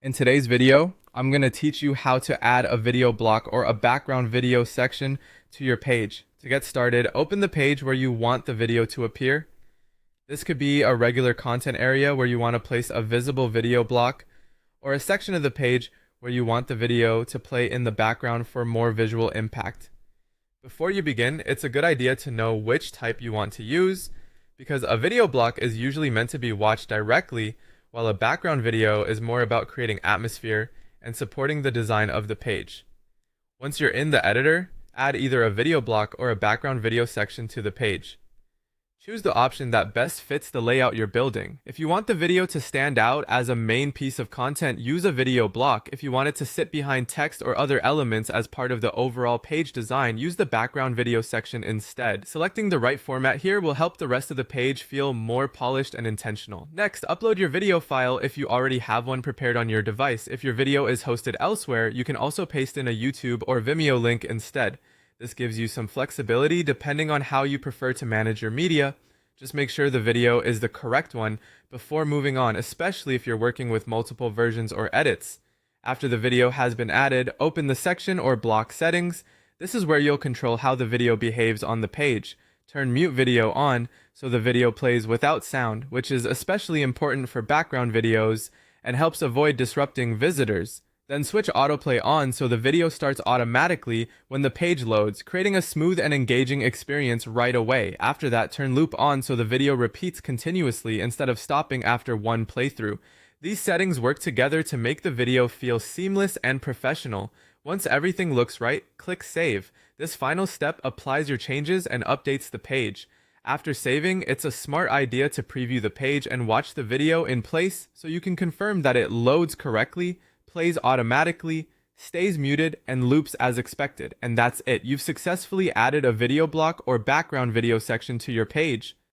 In today's video, I'm going to teach you how to add a video block or a background video section to your page. To get started, open the page where you want the video to appear. This could be a regular content area where you want to place a visible video block, or a section of the page where you want the video to play in the background for more visual impact. Before you begin, it's a good idea to know which type you want to use, because a video block is usually meant to be watched directly, while a background video is more about creating atmosphere and supporting the design of the page. Once you're in the editor, add either a video block or a background video section to the page. Choose the option that best fits the layout you're building. If you want the video to stand out as a main piece of content, use a video block. If you want it to sit behind text or other elements as part of the overall page design, use the background video section instead. Selecting the right format here will help the rest of the page feel more polished and intentional. Next, upload your video file if you already have one prepared on your device. If your video is hosted elsewhere, you can also paste in a YouTube or Vimeo link instead. This gives you some flexibility depending on how you prefer to manage your media. Just make sure the video is the correct one before moving on, especially if you're working with multiple versions or edits. After the video has been added, open the section or block settings. This is where you'll control how the video behaves on the page. Turn mute video on so the video plays without sound, which is especially important for background videos and helps avoid disrupting visitors. Then switch autoplay on so the video starts automatically when the page loads, creating a smooth and engaging experience right away. After that, turn loop on so the video repeats continuously instead of stopping after one playthrough. These settings work together to make the video feel seamless and professional. Once everything looks right, click Save. This final step applies your changes and updates the page. After saving, it's a smart idea to preview the page and watch the video in place so you can confirm that it loads correctly, plays automatically, stays muted, and loops as expected. And that's it. You've successfully added a video block or background video section to your page.